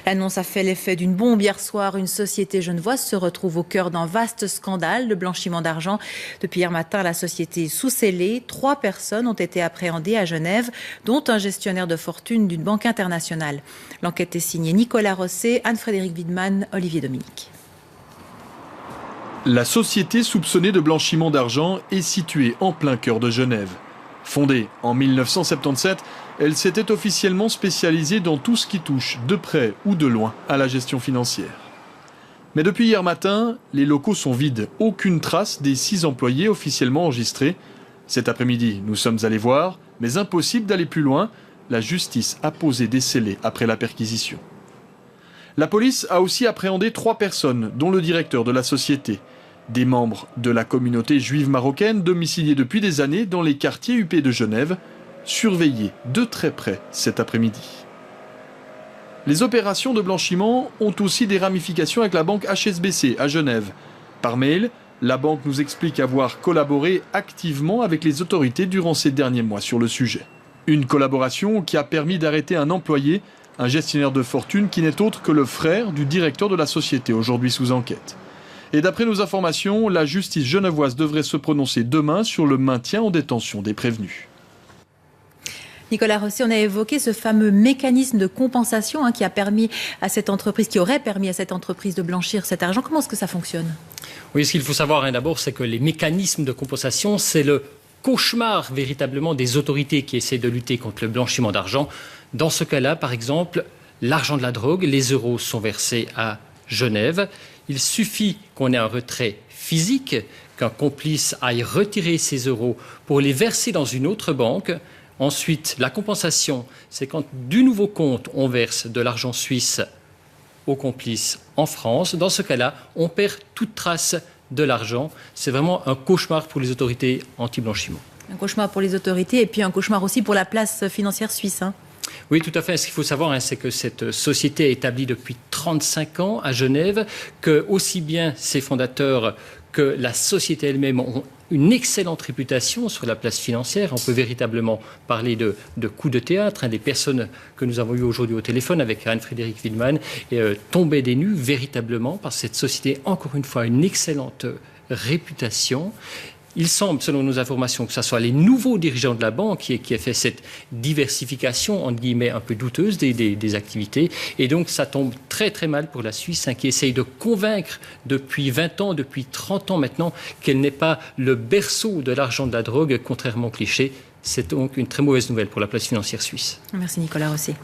L'annonce a fait l'effet d'une bombe hier soir. Une société genevoise se retrouve au cœur d'un vaste scandale de blanchiment d'argent. Depuis hier matin, la société est sous scellé. 3 personnes ont été appréhendées à Genève, dont un gestionnaire de fortune d'une banque internationale. L'enquête est signée Nicolas Rosset, Anne-Frédérique Wiedemann, Olivier Dominique. La société soupçonnée de blanchiment d'argent est située en plein cœur de Genève. Fondée en 1977, elle s'était officiellement spécialisée dans tout ce qui touche de près ou de loin à la gestion financière. Mais depuis hier matin, les locaux sont vides. Aucune trace des 6 employés officiellement enregistrés. Cet après-midi, nous sommes allés voir, mais impossible d'aller plus loin. La justice a posé des scellés après la perquisition. La police a aussi appréhendé 3 personnes, dont le directeur de la société. Des membres de la communauté juive marocaine domiciliés depuis des années dans les quartiers huppés de Genève, surveillés de très près cet après-midi. Les opérations de blanchiment ont aussi des ramifications avec la banque HSBC à Genève. Par mail, la banque nous explique avoir collaboré activement avec les autorités durant ces derniers mois sur le sujet. Une collaboration qui a permis d'arrêter un employé, un gestionnaire de fortune qui n'est autre que le frère du directeur de la société, aujourd'hui sous enquête. Et d'après nos informations, la justice genevoise devrait se prononcer demain sur le maintien en détention des prévenus. Nicolas Rosset, on a évoqué ce fameux mécanisme de compensation qui aurait permis à cette entreprise de blanchir cet argent. Comment est-ce que ça fonctionne ? Oui, ce qu'il faut savoir d'abord, c'est que les mécanismes de compensation, c'est le cauchemar véritablement des autorités qui essaient de lutter contre le blanchiment d'argent. Dans ce cas-là, par exemple, l'argent de la drogue, les euros sont versés à Genève. Il suffit qu'on ait un retrait physique, qu'un complice aille retirer ces euros pour les verser dans une autre banque. Ensuite, la compensation, c'est quand du nouveau compte, on verse de l'argent suisse au complice en France. Dans ce cas-là, on perd toute trace de l'argent. C'est vraiment un cauchemar pour les autorités anti-blanchiment. Un cauchemar pour les autorités et puis un cauchemar aussi pour la place financière suisse. Oui, tout à fait. Ce qu'il faut savoir, c'est que cette société est établie depuis 35 ans à Genève, que aussi bien ses fondateurs que la société elle-même ont une excellente réputation sur la place financière. On peut véritablement parler de coups de théâtre. Des personnes que nous avons eues aujourd'hui au téléphone avec Anne-Frédérique Wiedemann tombaient des nues véritablement parce que cette société, encore une fois, a une excellente réputation. Il semble, selon nos informations, que ce soit les nouveaux dirigeants de la banque qui a fait cette diversification, entre guillemets, un peu douteuse des activités. Et donc, ça tombe très, très mal pour la Suisse, qui essaye de convaincre depuis 20 ans, depuis 30 ans maintenant, qu'elle n'est pas le berceau de l'argent de la drogue, contrairement au cliché. C'est donc une très mauvaise nouvelle pour la place financière suisse. Merci Nicolas Rosset.